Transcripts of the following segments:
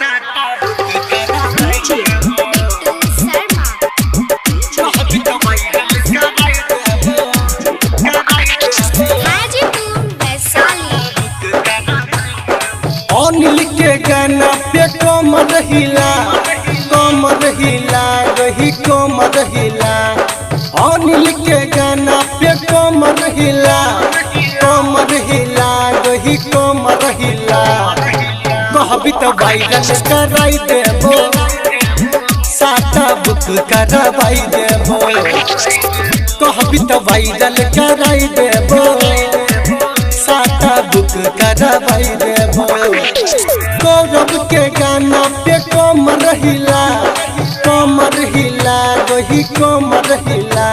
अनिल के गाना पे कमर हिला रही कमर हिला। अनिल के गाना पे कमर हिला रही कमर हिला। कहबी तो वायरल कराई देबो, साटा बुक करवाई देबो। कहबी तो वायरल कराई देबो, साटा बुक करवाई देबो। गौरव के गाना पे कमर हिला रही कमर हिला।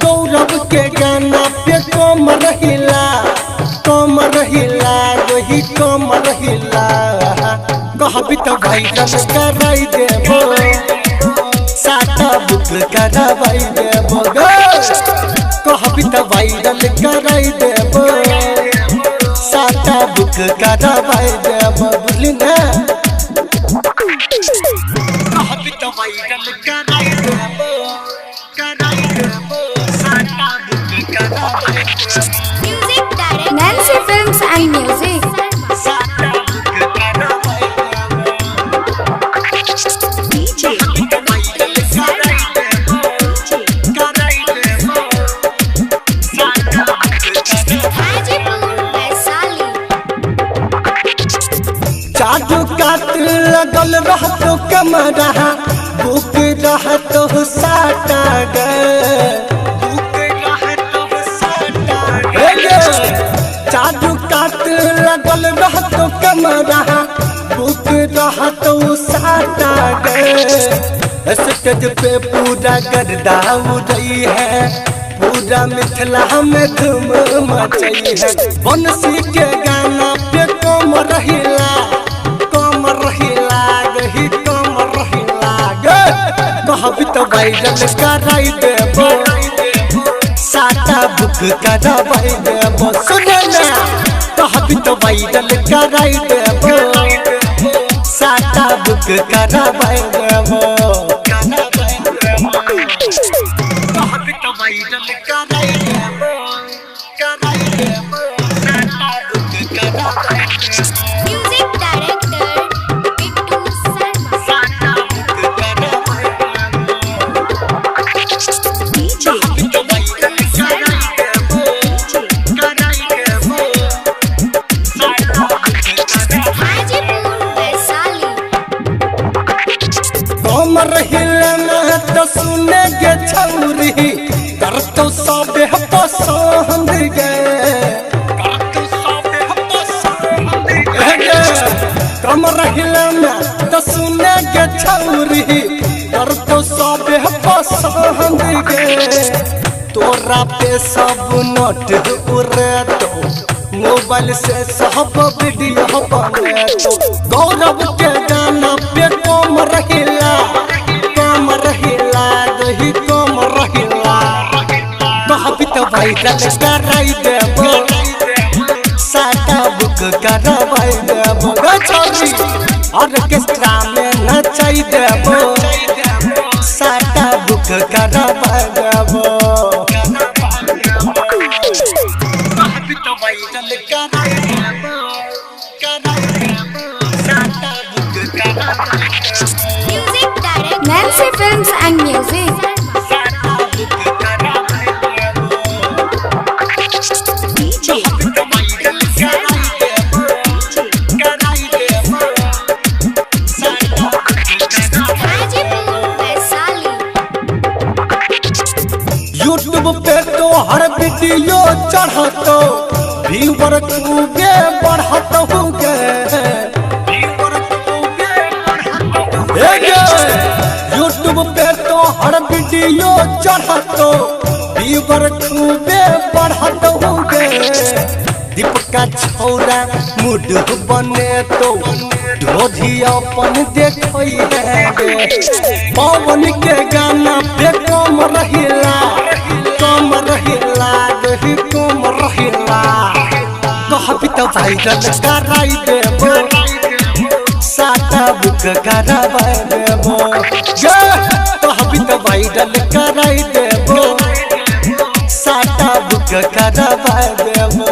गौरव के गाना पे कमर हिला रही कमर हिला। कहबी तो वायरल कराई देबो, साटा बुक करवाई देबो। कहबी तो वायरल कराई देबो, साटा बुक करवाई देबो। बुझली ना? कहबी तो वायरल कराई देबो, साटा बुक करवाई देबो। Music director Nancy films and music. साटा बुक करवाई देबो। डीजे वायरल कराई देबो, साटा बुक हाजीपुर वैशाली। जादू काट लगल रहतो कमरा, बुक रहतो साटा गे। जादू काट लगल रहतो कमरा, बुक रहतो साटा गे। स्टेज पे पूरा गर्दा उड़ई है, पूरा मिथिला में धूम मचई है। बंसी के गाना पे कमर हिला रही कमर हिला गे। कहबी तो वायरल कराई देबो, साटा बुक करवाई देबो। सुने ना? कहबी तो वायरल कराई देबो, साटा बुक करवाई देबो। कहबी तो वायरल कराई देबो, साटा बुक करवाई देबो। Music director Bittu Sharma. साटा बुक करवाई देबो। डीजे हाजीपुर वैशाली। कमर हिलना तो सुने गे छौरी, कर तो सबे पसंद गे। कमर हिलना तो सुने गे छौरी, कर तो सबे पसंद गे। तोरा पे सब नोट उड़े तो मोबाइल से सब वीडियो बने तो। गौरव के गाना पे कमर हिला रही कमर हिला। कहबी तो वायरल कराई देबो, साटा बुक करवाई देबो। ऑर्केस्ट्रा में नचाई देबो, साटा बुक करवाई देबो। कहबी तो वायरल कराई देबो, साटा बुक करवाई देबो। Music director Nancy films and music. साटा बुक करवाई देबो। डीजे वायरल कराई देबो, साटा बुक करवाई। हाजीपुर वैशाली। यूट्यूब पे तो हर वीडियो चढ़तो, व्यूअर खूबे बढ़तो गे। यूट्यूब पे तो हर वीडियो चढ़तो, व्यूअर खूबे बढ़तो गे। दीपका छौरा मूड बने तो ढोधी अपन देखई है गे। पवन के गाना पे कमर हिला रही कमर हिला। कहबी तो वायरल कराई देबो, साटा बुक करावा देबो ये कहबी तो वायरल कराई देबो साटा बुक करावा देबो।